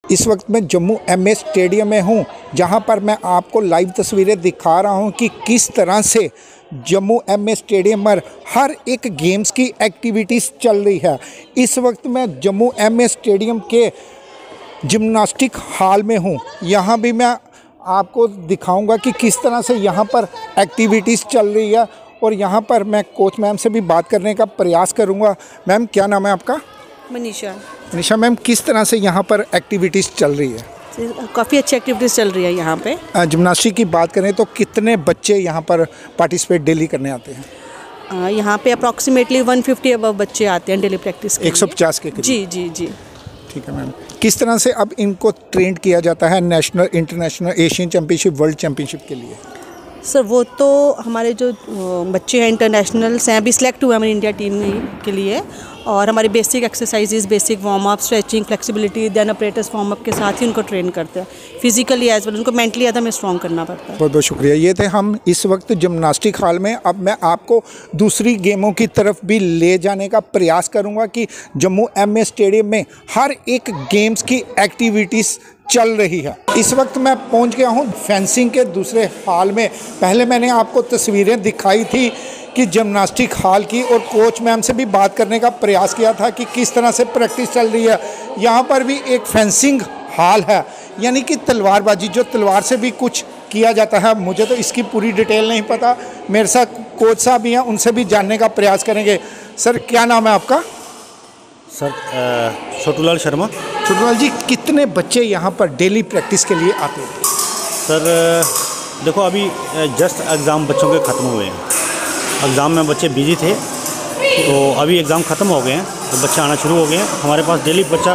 इस वक्त मैं जम्मू एमए स्टेडियम में हूं, जहां पर मैं आपको लाइव तस्वीरें दिखा रहा हूं कि किस तरह से जम्मू एमए स्टेडियम पर हर एक गेम्स की एक्टिविटीज़ चल रही है। इस वक्त मैं जम्मू एमए स्टेडियम के जिम्नास्टिक हॉल में हूं। यहां भी मैं आपको दिखाऊंगा कि किस तरह से यहां पर एक्टिविटीज़ चल रही है और यहां पर मैं कोच मैम से भी बात करने का प्रयास करूंगा। मैम, क्या नाम है आपका? मनीषा मैम, किस तरह से यहाँ पर एक्टिविटीज़ चल रही है? काफ़ी अच्छी एक्टिविटीज़ चल रही है यहाँ पे। जिम्नास्टिक की बात करें तो कितने बच्चे यहाँ पर पार्टिसिपेट डेली करने आते हैं? यहाँ पे अप्रॉक्सीमेटली 150 अबव बच्चे आते हैं डेली प्रैक्टिस के 150 के करीब। जी। ठीक है मैम। किस तरह से अब इनको ट्रेंड किया जाता है national, international, Asian championship, world championship के लिए? सर वो तो हमारे जो बच्चे हैं इंटरनेशनल्स हैं, अभी सिलेक्ट हुए हमारी इंडिया टीम के लिए, और हमारी basic exercises, basic warm up, stretching, flexibility, then operators warm up के साथ ही उनको ट्रेन करते हैं फिजिकली एज वेल। उनको मेंटली ज़्यादा हमें स्ट्रॉन्ग करना पड़ता है। बहुत बहुत शुक्रिया। ये थे हम इस वक्त जिम्नास्टिक हॉल में। अब मैं आपको दूसरी गेमों की तरफ भी ले जाने का प्रयास करूँगा कि जम्मू एमए स्टेडियम में हर एक गेम्स की एक्टिविटीज़ चल रही है। इस वक्त मैं पहुंच गया हूं फेंसिंग के दूसरे हॉल में। पहले मैंने आपको तस्वीरें दिखाई थी कि जिम्नास्टिक हॉल की, और कोच मैम से भी बात करने का प्रयास किया था कि किस तरह से प्रैक्टिस चल रही है। यहाँ पर भी एक फेंसिंग हॉल है, यानी कि तलवारबाजी, जो तलवार से भी कुछ किया जाता है। मुझे तो इसकी पूरी डिटेल नहीं पता। मेरे साथ कोच साहब भी हैं, उनसे भी जानने का प्रयास करेंगे। सर, क्या नाम है आपका? सर, छोटूलाल शर्मा। छोटूलाल जी, कितने बच्चे यहाँ पर डेली प्रैक्टिस के लिए आते हैं? सर देखो, अभी जस्ट एग्ज़ाम बच्चों के ख़त्म हुए हैं। एग्ज़ाम में बच्चे बिजी थे, तो अभी एग्ज़ाम ख़त्म हो गए हैं तो बच्चे आना शुरू हो गए हैं। हमारे पास डेली बच्चा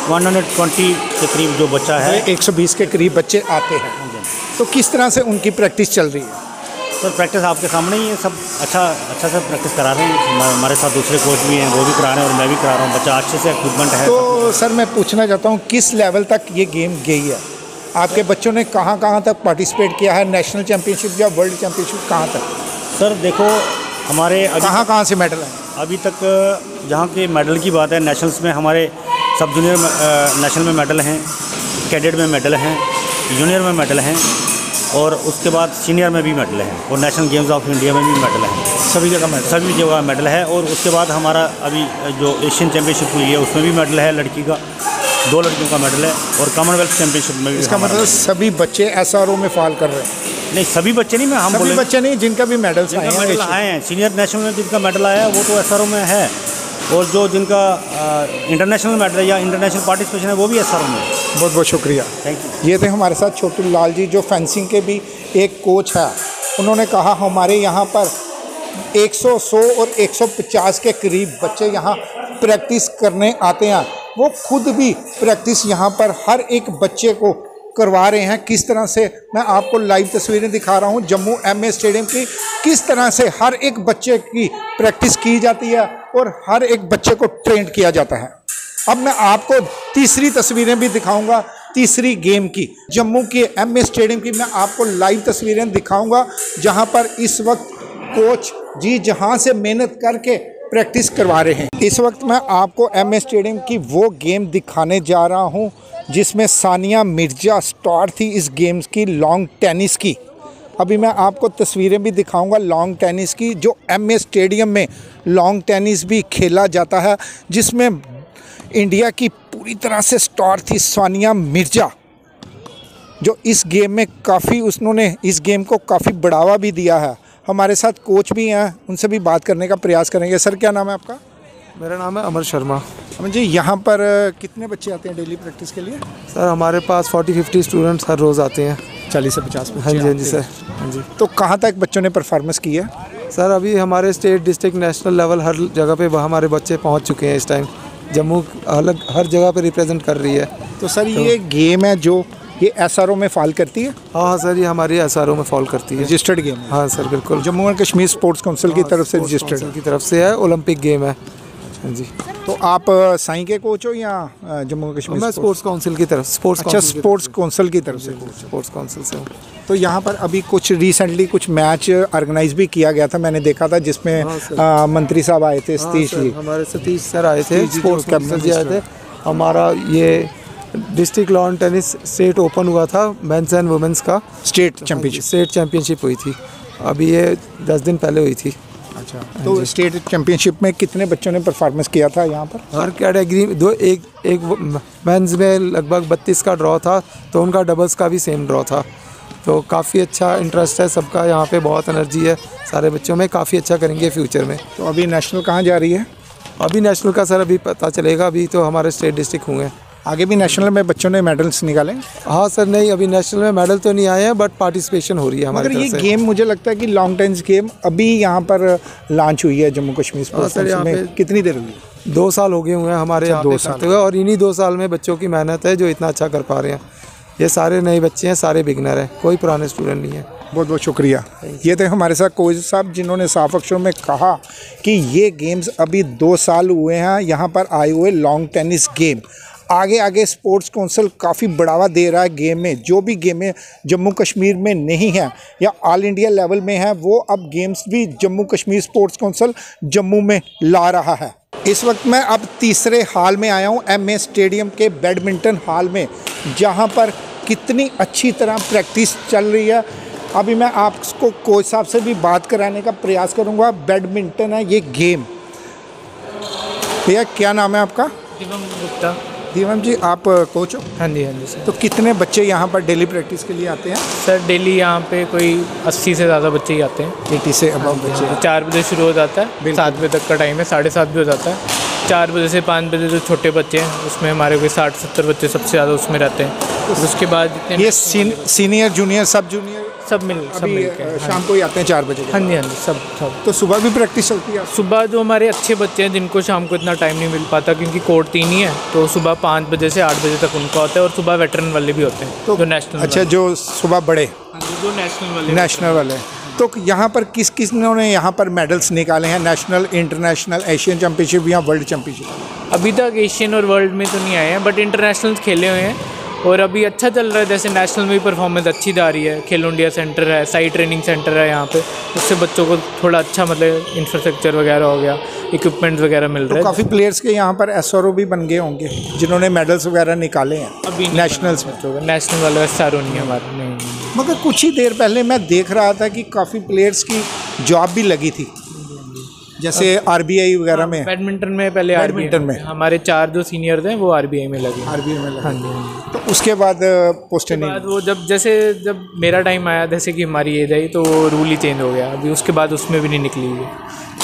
120 के करीब जो बच्चा है, 120 के करीब बच्चे आते हैं। तो किस तरह से उनकी प्रैक्टिस चल रही है? सर प्रैक्टिस आपके सामने ही है, सब अच्छा से प्रैक्टिस करा रहे हैं। हमारे साथ दूसरे कोच भी हैं, वो भी करा रहे हैं और मैं भी करा रहा हूँ। बच्चा अच्छे से इक्विपमेंट है। तो सर, मैं पूछना चाहता हूँ किस लेवल तक ये गेम गई है? आपके बच्चों ने कहाँ तक पार्टिसिपेट किया है? नेशनल चैम्पियनशिप या वर्ल्ड चैम्पियनशिप, कहाँ तक? सर देखो, हमारे कहाँ से मेडल हैं अभी तक? जहाँ के मेडल की बात है, नेशनल्स में हमारे सब जूनियर नेशनल में मेडल हैं, कैडेट में मेडल हैं, जूनियर में मेडल हैं, और उसके बाद सीनियर में भी मेडल है, और नेशनल गेम्स ऑफ इंडिया में भी मेडल है। सभी जगह मेडल है। और उसके बाद हमारा अभी जो एशियन चैम्पियनशिप हुई है उसमें भी मेडल है। लड़की का 2 लड़कियों का मेडल है, और कॉमनवेल्थ चैम्पियनशिप में भी। इसका मतलब सभी बच्चे एसआरओ में फॉल कर रहे हैं? नहीं, सभी बच्चे नहीं, हम सभी बच्चे नहीं, जिनका भी मेडल्स आए हैं। सीनियर नेशनल में जिनका मेडल आया है वो तो एसआरओ में है, और जो जिनका इंटरनेशनल मेडल या इंटरनेशनल पार्टिसिपेशन है वो भी एसआरओ में है। बहुत बहुत शुक्रिया, थैंक यू। ये थे हमारे साथ छोटूलाल जी, जो फेंसिंग के भी एक कोच है। उन्होंने कहा हमारे यहाँ पर 100 और 150 के करीब बच्चे यहाँ प्रैक्टिस करने आते हैं। वो खुद भी प्रैक्टिस यहाँ पर हर एक बच्चे को करवा रहे हैं। किस तरह से मैं आपको लाइव तस्वीरें दिखा रहा हूँ जम्मू एमए स्टेडियम की, किस तरह से हर एक बच्चे की प्रैक्टिस की जाती है और हर एक बच्चे को ट्रेंड किया जाता है। अब मैं आपको तीसरी तस्वीरें भी दिखाऊंगा, तीसरी गेम की, जम्मू के एमए स्टेडियम की मैं आपको लाइव तस्वीरें दिखाऊंगा, जहां पर इस वक्त कोच जी जहां से मेहनत करके प्रैक्टिस करवा रहे हैं। इस वक्त मैं आपको एमए स्टेडियम की वो गेम दिखाने जा रहा हूं जिसमें सानिया मिर्जा स्टार थी इस गेम्स की, लॉन्ग टेनिस की। अभी मैं आपको तस्वीरें भी दिखाऊंगा लॉन्ग टेनिस की, जो एमए स्टेडियम में लॉन्ग टेनिस भी खेला जाता है, जिसमें इंडिया की पूरी तरह से स्टार थी सानिया मिर्जा, जो इस गेम में उन्होंने इस गेम को काफ़ी बढ़ावा भी दिया है। हमारे साथ कोच भी हैं, उनसे भी बात करने का प्रयास करेंगे। सर, क्या नाम है आपका? मेरा नाम है अमर शर्मा। अमर जी, यहाँ पर कितने बच्चे आते हैं डेली प्रैक्टिस के लिए? सर हमारे पास 40-50 स्टूडेंट्स हर रोज़ आते हैं। 40 से 50 बच्चे? हाँ जी सर, हाँ जी। तो कहाँ तक बच्चों ने परफॉर्मेंस की है? सर अभी हमारे स्टेट, डिस्ट्रिक्ट, नेशनल लेवल हर जगह पे हमारे बच्चे पहुँच चुके हैं। इस टाइम जम्मू हर जगह पे रिप्रेजेंट कर रही है। तो सर ये गेम है जो ये एसआरओ में फॉल करती है? हाँ सर, ये हमारी एसआरओ में फॉल करती है। रजिस्टर्ड गेम है? हाँ सर, बिल्कुल। Jammu and Kashmir sports council की तरफ से रजिस्टर्ड की तरफ से है, ओलंपिक गेम है। हाँ जी। तो आप साई के कोच हो या जम्मू कश्मीर? मैं स्पोर्ट्स काउंसिल की तरफ, स्पोर्ट्स काउंसिल की तरफ से? स्पोर्ट्स काउंसिल से हूँ। तो यहाँ पर अभी कुछ रिसेंटली कुछ मैच ऑर्गेनाइज भी किया गया था, मैंने देखा था, जिसमें मंत्री साहब आए थे, सतीश जी। हमारे सतीश सर आए थे, स्पोर्ट्स काउंसिल जी आए थे। हमारा ये district lawn tennis state open हुआ था, मेंस एंड वुमेंस का स्टेट चैम्पियनशिप हुई थी। अभी ये 10 दिन पहले हुई थी। अच्छा, तो स्टेट चैम्पियनशिप में कितने बच्चों ने परफॉर्मेंस किया था यहाँ पर? हर कैटेगरी एक मेंस में लगभग 32 का ड्रॉ था, तो उनका डबल्स का भी सेम ड्रॉ था। तो काफ़ी अच्छा इंटरेस्ट है सबका यहाँ पे, बहुत एनर्जी है सारे बच्चों में, काफ़ी अच्छा करेंगे फ्यूचर में। तो अभी नेशनल कहाँ जा रही है? अभी नेशनल का सर अभी पता चलेगा, अभी तो हमारे स्टेट डिस्ट्रिक्ट हुए। आगे भी नेशनल में बच्चों ने मेडल्स निकाले? हाँ सर, नहीं अभी नेशनल में मेडल तो नहीं आए हैं, बट पार्टिसिपेशन हो रही है हमारी मगर तरफ ये से। गेम मुझे लगता है कि लॉन्ग टेनिस गेम अभी यहाँ पर लॉन्च हुई है जम्मू कश्मीर स्पोर्ट्स सर, यहाँ में। पे कितनी देर हुई? 2 साल हो गए हुए हैं हमारे यहाँ 2 पे साल करते हुए, और इन्हीं 2 साल में बच्चों की मेहनत है जो इतना अच्छा कर पा रहे हैं। ये सारे नए बच्चे हैं, सारे बिगनर हैं, कोई पुराने स्टूडेंट नहीं है। बहुत बहुत शुक्रिया। ये थे हमारे साथ कोच साहब जिन्होंने साफ अक्षरों में कहा कि ये गेम्स अभी 2 साल हुए हैं यहाँ पर आए हुए लॉन्ग टेनिस गेम। आगे आगे स्पोर्ट्स काउंसिल काफ़ी बढ़ावा दे रहा है गेम में। जो भी गेमें जम्मू कश्मीर में नहीं हैं या ऑल इंडिया लेवल में हैं, वो अब गेम्स भी जम्मू कश्मीर स्पोर्ट्स काउंसिल जम्मू में ला रहा है। इस वक्त मैं अब तीसरे हॉल में आया हूँ, एमए स्टेडियम के बैडमिंटन हॉल में, जहाँ पर कितनी अच्छी तरह प्रैक्टिस चल रही है। अभी मैं आपको कोच साहब से भी बात कराने का प्रयास करूँगा। बैडमिंटन है ये गेम। भैया क्या नाम है आपका? दिवम गुप्ता। दिवम जी, आप कोच हो? हाँ जी सर। तो कितने बच्चे यहाँ पर डेली प्रैक्टिस के लिए आते हैं? सर डेली यहाँ पे कोई 80 से ज़्यादा बच्चे ही आते हैं। 80 से अबव बच्चे। 4 बजे शुरू हो जाता है, 7 बजे तक का टाइम है, 7:30 भी हो जाता है। 4 बजे से 5 बजे जो छोटे बच्चे हैं उसमें हमारे कोई 60-70 बच्चे सबसे ज़्यादा उसमें रहते हैं। और उसके बाद जितने ये सीनियर जूनियर सब जूनियर सब मिल के शाम को ही आते हैं 4 बजे? हाँ जी सब। तो सुबह भी प्रैक्टिस चलती है? सुबह जो हमारे अच्छे बच्चे हैं जिनको शाम को इतना टाइम नहीं मिल पाता क्योंकि कोर्ट 3 ही है, तो सुबह 5 बजे से 8 बजे तक उनका होता है। और सुबह वेटरन वाले भी होते हैं, तो जो नेशनल। अच्छा, जो सुबह बड़े जो नेशनल वाले। तो यहाँ पर किस ने यहाँ पर मेडल्स निकाले हैं? नेशनल, इंटरनेशनल, एशियन चैम्पियनशिप या वर्ल्ड चैम्पियनशिप? अभी तक एशियन और वर्ल्ड में तो नहीं आए हैं, बट इंटरनेशनल खेले हुए हैं और अभी अच्छा चल रहा है। जैसे नेशनल में भी परफॉर्मेंस अच्छी जा रही है। खेलो इंडिया सेंटर है, साई ट्रेनिंग सेंटर है यहाँ पे, उससे बच्चों को थोड़ा अच्छा मतलब इंफ्रास्ट्रक्चर वगैरह हो गया, इक्विपमेंट्स वगैरह मिल रहे हैं। काफ़ी प्लेयर्स के यहाँ पर एसआरओ भी बन गए होंगे जिन्होंने मेडल्स वगैरह निकाले हैं अभी नेशनल्स में? नेशनल वाला एसआरओ नहीं है हमारे। नहीं। मगर कुछ ही देर पहले मैं देख रहा था कि काफ़ी प्लेयर्स की जॉब भी लगी थी, जैसे आरबीआई वगैरह में। बैडमिंटन में पहले बैडमिंटन में हमारे 4 जो सीनियर थे वो आरबीआई में लगे। आरबीआई में लगे। हाँ जी। तो उसके बाद पोस्टें नहीं? बाद वो जब मेरा टाइम आया, जैसे कि हमारी एज आई, तो वो रूल ही चेंज हो गया। अभी उसके बाद उसमें भी नहीं निकली हुई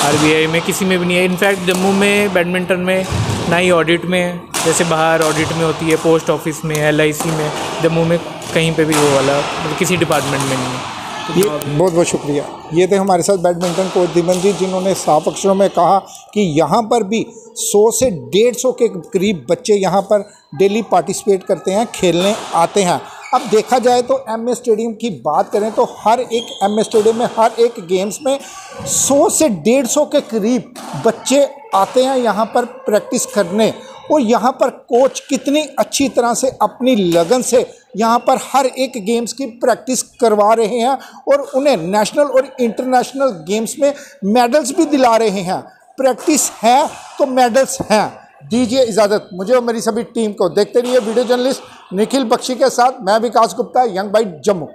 आरबीआई में, किसी में भी नहीं है। इनफैक्ट जम्मू में बैडमिंटन में ना ही ऑडिट में है, जैसे बाहर ऑडिट में होती है, पोस्ट ऑफिस में, एलआईसी में, जम्मू में कहीं पे भी वो वाला मतलब किसी डिपार्टमेंट में नहीं है। ये बहुत बहुत शुक्रिया। ये थे हमारे साथ बैडमिंटन कोच दिमन जी, जिन्होंने साफ अक्षरों में कहा कि यहाँ पर भी 100 से 150 के करीब बच्चे यहाँ पर डेली पार्टिसिपेट करते हैं, खेलने आते हैं। अब देखा जाए तो एमए स्टेडियम की बात करें तो हर एक एमए स्टेडियम में हर एक गेम्स में 100 से 150 के करीब बच्चे आते हैं यहाँ पर प्रैक्टिस करने। और यहाँ पर कोच कितनी अच्छी तरह से अपनी लगन से यहाँ पर हर एक गेम्स की प्रैक्टिस करवा रहे हैं और उन्हें नेशनल और इंटरनेशनल गेम्स में मेडल्स भी दिला रहे हैं। प्रैक्टिस है तो मेडल्स हैं। दीजिए इजाज़त मुझे और मेरी सभी टीम को। देखते रहिए वीडियो जर्नलिस्ट निखिल बख्शी के साथ। मैं विकास गुप्ता, यंग बाइट जम्मू।